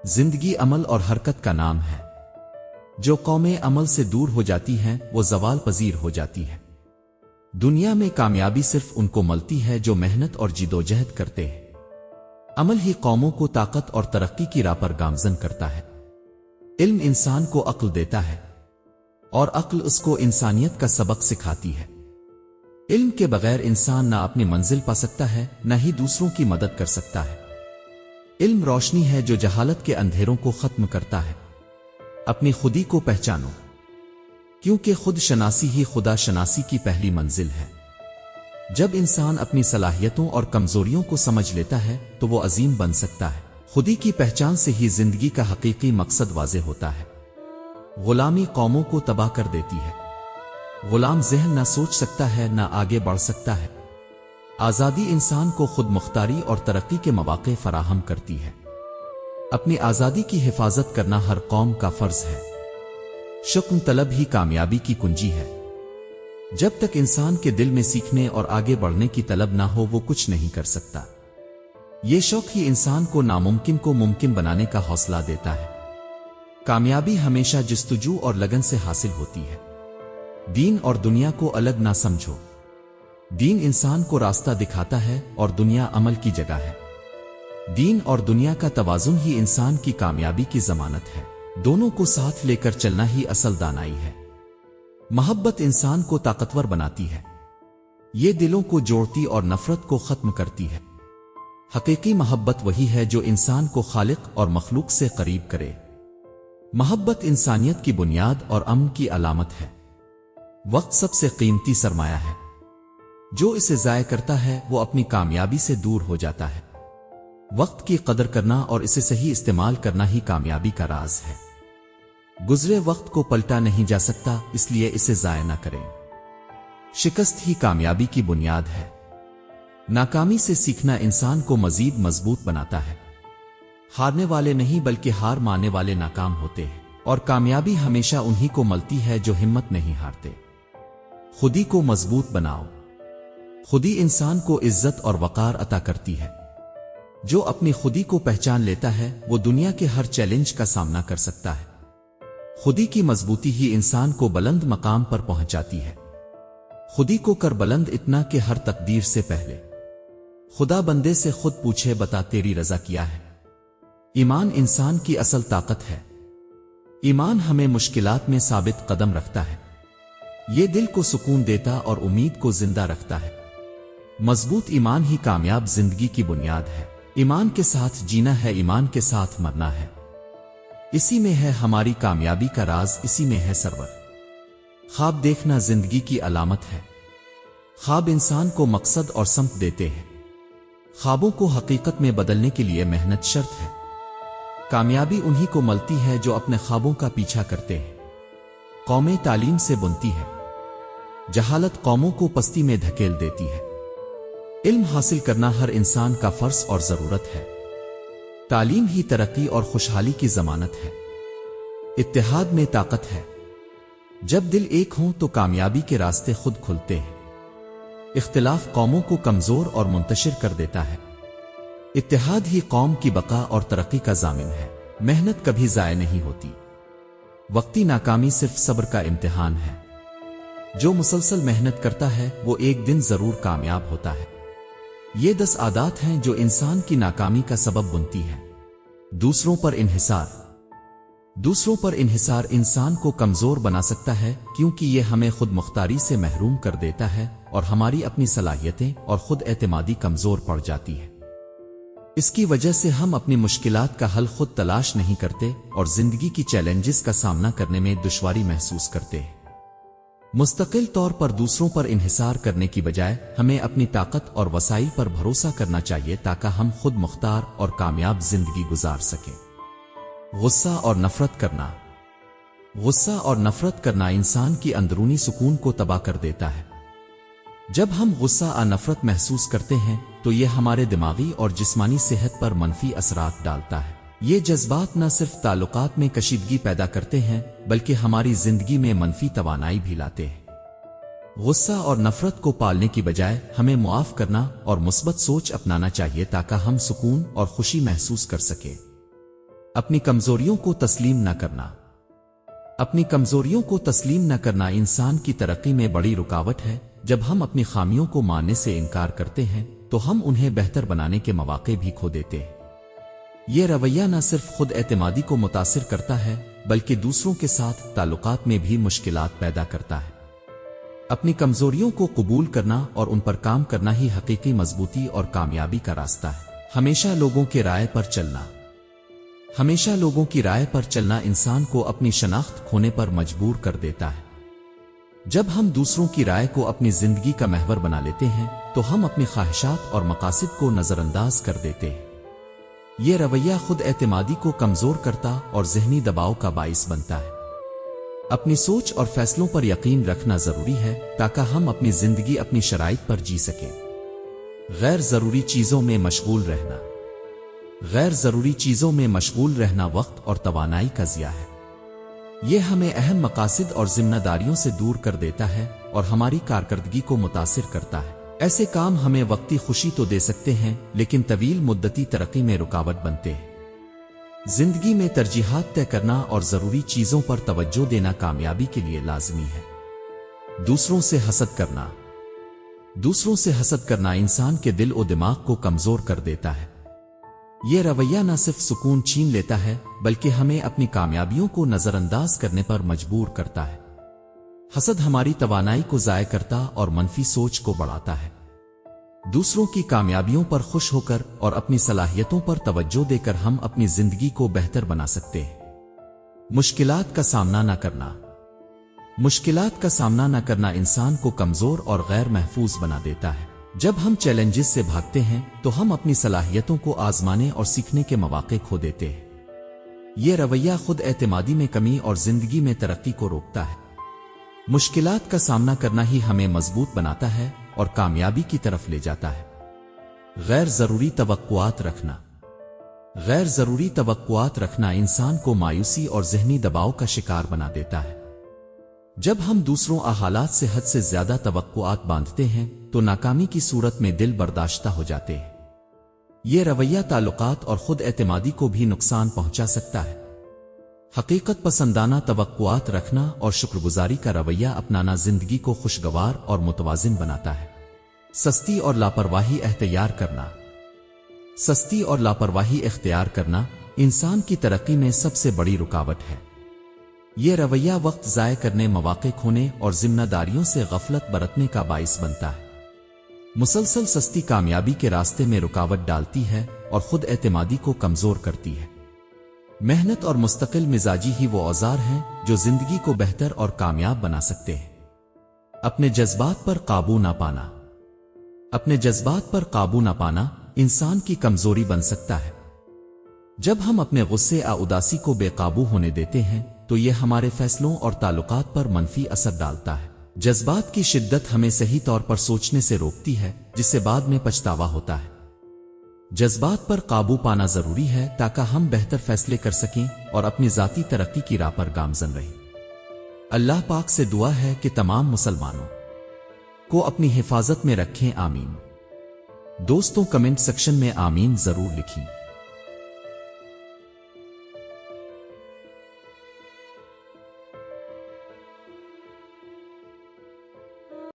زندگی عمل اور حرکت کا نام ہے۔ جو قومیں عمل سے دور ہو جاتی ہیں وہ زوال پذیر ہو جاتی ہے۔ دنیا میں کامیابی صرف ان کو ملتی ہے جو محنت اور جدوجہد کرتے ہیں۔ عمل ہی قوموں کو طاقت اور ترقی کی راہ پر گامزن کرتا ہے۔ علم انسان کو عقل دیتا ہے اور عقل اس کو انسانیت کا سبق سکھاتی ہے۔ علم کے بغیر انسان نہ اپنی منزل پا سکتا ہے نہ ہی دوسروں کی مدد کر سکتا ہے۔ علم روشنی ہے جو جہالت کے اندھیروں کو ختم کرتا ہے۔ اپنی خودی کو پہچانو، کیونکہ خود شناسی ہی خدا شناسی کی پہلی منزل ہے۔ جب انسان اپنی صلاحیتوں اور کمزوریوں کو سمجھ لیتا ہے تو وہ عظیم بن سکتا ہے۔ خودی کی پہچان سے ہی زندگی کا حقیقی مقصد واضح ہوتا ہے۔ غلامی قوموں کو تباہ کر دیتی ہے۔ غلام ذہن نہ سوچ سکتا ہے نہ آگے بڑھ سکتا ہے۔ آزادی انسان کو خود مختاری اور ترقی کے مواقع فراہم کرتی ہے۔ اپنی آزادی کی حفاظت کرنا ہر قوم کا فرض ہے۔ شکم طلب ہی کامیابی کی کنجی ہے۔ جب تک انسان کے دل میں سیکھنے اور آگے بڑھنے کی طلب نہ ہو وہ کچھ نہیں کر سکتا۔ یہ شوق ہی انسان کو ناممکن کو ممکن بنانے کا حوصلہ دیتا ہے۔ کامیابی ہمیشہ جستجو اور لگن سے حاصل ہوتی ہے۔ دین اور دنیا کو الگ نہ سمجھو۔ دین انسان کو راستہ دکھاتا ہے اور دنیا عمل کی جگہ ہے۔ دین اور دنیا کا توازن ہی انسان کی کامیابی کی ضمانت ہے۔ دونوں کو ساتھ لے کر چلنا ہی اصل دانائی ہے۔ محبت انسان کو طاقتور بناتی ہے۔ یہ دلوں کو جوڑتی اور نفرت کو ختم کرتی ہے۔ حقیقی محبت وہی ہے جو انسان کو خالق اور مخلوق سے قریب کرے۔ محبت انسانیت کی بنیاد اور امن کی علامت ہے۔ وقت سب سے قیمتی سرمایہ ہے۔ جو اسے ضائع کرتا ہے وہ اپنی کامیابی سے دور ہو جاتا ہے۔ وقت کی قدر کرنا اور اسے صحیح استعمال کرنا ہی کامیابی کا راز ہے۔ گزرے وقت کو پلٹا نہیں جا سکتا، اس لیے اسے ضائع نہ کریں۔ شکست ہی کامیابی کی بنیاد ہے۔ ناکامی سے سیکھنا انسان کو مزید مضبوط بناتا ہے۔ ہارنے والے نہیں بلکہ ہار ماننے والے ناکام ہوتے ہیں، اور کامیابی ہمیشہ انہی کو ملتی ہے جو ہمت نہیں ہارتے۔ خودی کو مضبوط بناؤ۔ خودی انسان کو عزت اور وقار عطا کرتی ہے۔ جو اپنی خودی کو پہچان لیتا ہے وہ دنیا کے ہر چیلنج کا سامنا کر سکتا ہے۔ خودی کی مضبوطی ہی انسان کو بلند مقام پر پہنچاتی ہے۔ خودی کو کر بلند اتنا کہ ہر تقدیر سے پہلے خدا بندے سے خود پوچھے بتا تیری رضا کیا ہے۔ ایمان انسان کی اصل طاقت ہے۔ ایمان ہمیں مشکلات میں ثابت قدم رکھتا ہے۔ یہ دل کو سکون دیتا اور امید کو زندہ رکھتا ہے۔ مضبوط ایمان ہی کامیاب زندگی کی بنیاد ہے۔ ایمان کے ساتھ جینا ہے، ایمان کے ساتھ مرنا ہے۔ اسی میں ہے ہماری کامیابی کا راز، اسی میں ہے سرور۔ خواب دیکھنا زندگی کی علامت ہے۔ خواب انسان کو مقصد اور سمت دیتے ہیں۔ خوابوں کو حقیقت میں بدلنے کے لیے محنت شرط ہے۔ کامیابی انہی کو ملتی ہے جو اپنے خوابوں کا پیچھا کرتے ہیں۔ قومیں تعلیم سے بنتی ہے۔ جہالت قوموں کو پستی میں دھکیل دیتی ہے۔ علم حاصل کرنا ہر انسان کا فرض اور ضرورت ہے۔ تعلیم ہی ترقی اور خوشحالی کی ضمانت ہے۔ اتحاد میں طاقت ہے۔ جب دل ایک ہوں تو کامیابی کے راستے خود کھلتے ہیں۔ اختلاف قوموں کو کمزور اور منتشر کر دیتا ہے۔ اتحاد ہی قوم کی بقا اور ترقی کا ضامن ہے۔ محنت کبھی ضائع نہیں ہوتی۔ وقتی ناکامی صرف صبر کا امتحان ہے۔ جو مسلسل محنت کرتا ہے وہ ایک دن ضرور کامیاب ہوتا ہے۔ یہ 10 عادات ہیں جو انسان کی ناکامی کا سبب بنتی ہیں۔ دوسروں پر انحصار۔ دوسروں پر انحصار انسان کو کمزور بنا سکتا ہے، کیونکہ یہ ہمیں خود مختاری سے محروم کر دیتا ہے اور ہماری اپنی صلاحیتیں اور خود اعتمادی کمزور پڑ جاتی ہے۔ اس کی وجہ سے ہم اپنی مشکلات کا حل خود تلاش نہیں کرتے اور زندگی کی چیلنجز کا سامنا کرنے میں دشواری محسوس کرتے ہیں۔ مستقل طور پر دوسروں پر انحصار کرنے کی بجائے ہمیں اپنی طاقت اور وسائل پر بھروسہ کرنا چاہیے تاکہ ہم خود مختار اور کامیاب زندگی گزار سکیں۔ غصہ اور نفرت کرنا۔ غصہ اور نفرت کرنا انسان کی اندرونی سکون کو تباہ کر دیتا ہے۔ جب ہم غصہ اور نفرت محسوس کرتے ہیں تو یہ ہمارے دماغی اور جسمانی صحت پر منفی اثرات ڈالتا ہے۔ یہ جذبات نہ صرف تعلقات میں کشیدگی پیدا کرتے ہیں بلکہ ہماری زندگی میں منفی توانائی بھی لاتے ہیں۔ غصہ اور نفرت کو پالنے کی بجائے ہمیں معاف کرنا اور مثبت سوچ اپنانا چاہیے تاکہ ہم سکون اور خوشی محسوس کر سکیں۔ اپنی کمزوریوں کو تسلیم نہ کرنا۔ اپنی کمزوریوں کو تسلیم نہ کرنا انسان کی ترقی میں بڑی رکاوٹ ہے۔ جب ہم اپنی خامیوں کو ماننے سے انکار کرتے ہیں تو ہم انہیں بہتر بنانے کے مواقع بھی کھو دیتے ہیں۔ یہ رویہ نہ صرف خود اعتمادی کو متاثر کرتا ہے بلکہ دوسروں کے ساتھ تعلقات میں بھی مشکلات پیدا کرتا ہے۔ اپنی کمزوریوں کو قبول کرنا اور ان پر کام کرنا ہی حقیقی مضبوطی اور کامیابی کا راستہ ہے۔ ہمیشہ لوگوں کی رائے پر چلنا۔ ہمیشہ لوگوں کی رائے پر چلنا انسان کو اپنی شناخت کھونے پر مجبور کر دیتا ہے۔ جب ہم دوسروں کی رائے کو اپنی زندگی کا محور بنا لیتے ہیں تو ہم اپنی خواہشات اور مقاصد کو نظر انداز کر دیتے ہیں۔ یہ رویہ خود اعتمادی کو کمزور کرتا اور ذہنی دباؤ کا باعث بنتا ہے۔ اپنی سوچ اور فیصلوں پر یقین رکھنا ضروری ہے تاکہ ہم اپنی زندگی اپنی شرائط پر جی سکیں۔ غیر ضروری چیزوں میں مشغول رہنا۔ غیر ضروری چیزوں میں مشغول رہنا وقت اور توانائی کا ضیاع ہے۔ یہ ہمیں اہم مقاصد اور ذمہ داریوں سے دور کر دیتا ہے اور ہماری کارکردگی کو متاثر کرتا ہے۔ ایسے کام ہمیں وقتی خوشی تو دے سکتے ہیں لیکن طویل مدتی ترقی میں رکاوٹ بنتے ہیں۔ زندگی میں ترجیحات طے کرنا اور ضروری چیزوں پر توجہ دینا کامیابی کے لیے لازمی ہے۔ دوسروں سے حسد کرنا۔ دوسروں سے حسد کرنا انسان کے دل و دماغ کو کمزور کر دیتا ہے۔ یہ رویہ نہ صرف سکون چھین لیتا ہے بلکہ ہمیں اپنی کامیابیوں کو نظر انداز کرنے پر مجبور کرتا ہے۔ حسد ہماری توانائی کو ضائع کرتا اور منفی سوچ کو بڑھاتا ہے۔ دوسروں کی کامیابیوں پر خوش ہو کر اور اپنی صلاحیتوں پر توجہ دے کر ہم اپنی زندگی کو بہتر بنا سکتے ہیں۔ مشکلات کا سامنا نہ کرنا۔ مشکلات کا سامنا نہ کرنا انسان کو کمزور اور غیر محفوظ بنا دیتا ہے۔ جب ہم چیلنجز سے بھاگتے ہیں تو ہم اپنی صلاحیتوں کو آزمانے اور سیکھنے کے مواقع کھو دیتے ہیں۔ یہ رویہ خود اعتمادی میں کمی اور زندگی میں ترقی کو روکتا ہے۔ مشکلات کا سامنا کرنا ہی ہمیں مضبوط بناتا ہے اور کامیابی کی طرف لے جاتا ہے۔ غیر ضروری توقعات رکھنا۔ غیر ضروری توقعات رکھنا انسان کو مایوسی اور ذہنی دباؤ کا شکار بنا دیتا ہے۔ جب ہم دوسروں حالات سے حد سے زیادہ توقعات باندھتے ہیں تو ناکامی کی صورت میں دل برداشتہ ہو جاتے ہیں۔ یہ رویہ تعلقات اور خود اعتمادی کو بھی نقصان پہنچا سکتا ہے۔ حقیقت پسندانہ توقعات رکھنا اور شکرگزاری کا رویہ اپنانا زندگی کو خوشگوار اور متوازن بناتا ہے۔ سستی اور لاپرواہی اختیار کرنا۔ سستی اور لاپرواہی اختیار کرنا انسان کی ترقی میں سب سے بڑی رکاوٹ ہے۔ یہ رویہ وقت ضائع کرنے، مواقع کھونے اور ذمہ داریوں سے غفلت برتنے کا باعث بنتا ہے۔ مسلسل سستی کامیابی کے راستے میں رکاوٹ ڈالتی ہے اور خود اعتمادی کو کمزور کرتی ہے۔ محنت اور مستقل مزاجی ہی وہ اوزار ہیں جو زندگی کو بہتر اور کامیاب بنا سکتے ہیں۔ اپنے جذبات پر قابو نہ پانا۔ اپنے جذبات پر قابو نہ پانا انسان کی کمزوری بن سکتا ہے۔ جب ہم اپنے غصے یا اداسی کو بے قابو ہونے دیتے ہیں تو یہ ہمارے فیصلوں اور تعلقات پر منفی اثر ڈالتا ہے۔ جذبات کی شدت ہمیں صحیح طور پر سوچنے سے روکتی ہے جس سے بعد میں پچھتاوا ہوتا ہے۔ جذبات پر قابو پانا ضروری ہے تاکہ ہم بہتر فیصلے کر سکیں اور اپنی ذاتی ترقی کی راہ پر گامزن رہیں۔ اللہ پاک سے دعا ہے کہ تمام مسلمانوں کو اپنی حفاظت میں رکھیں، آمین۔ دوستوں کمنٹ سیکشن میں آمین ضرور لکھیں۔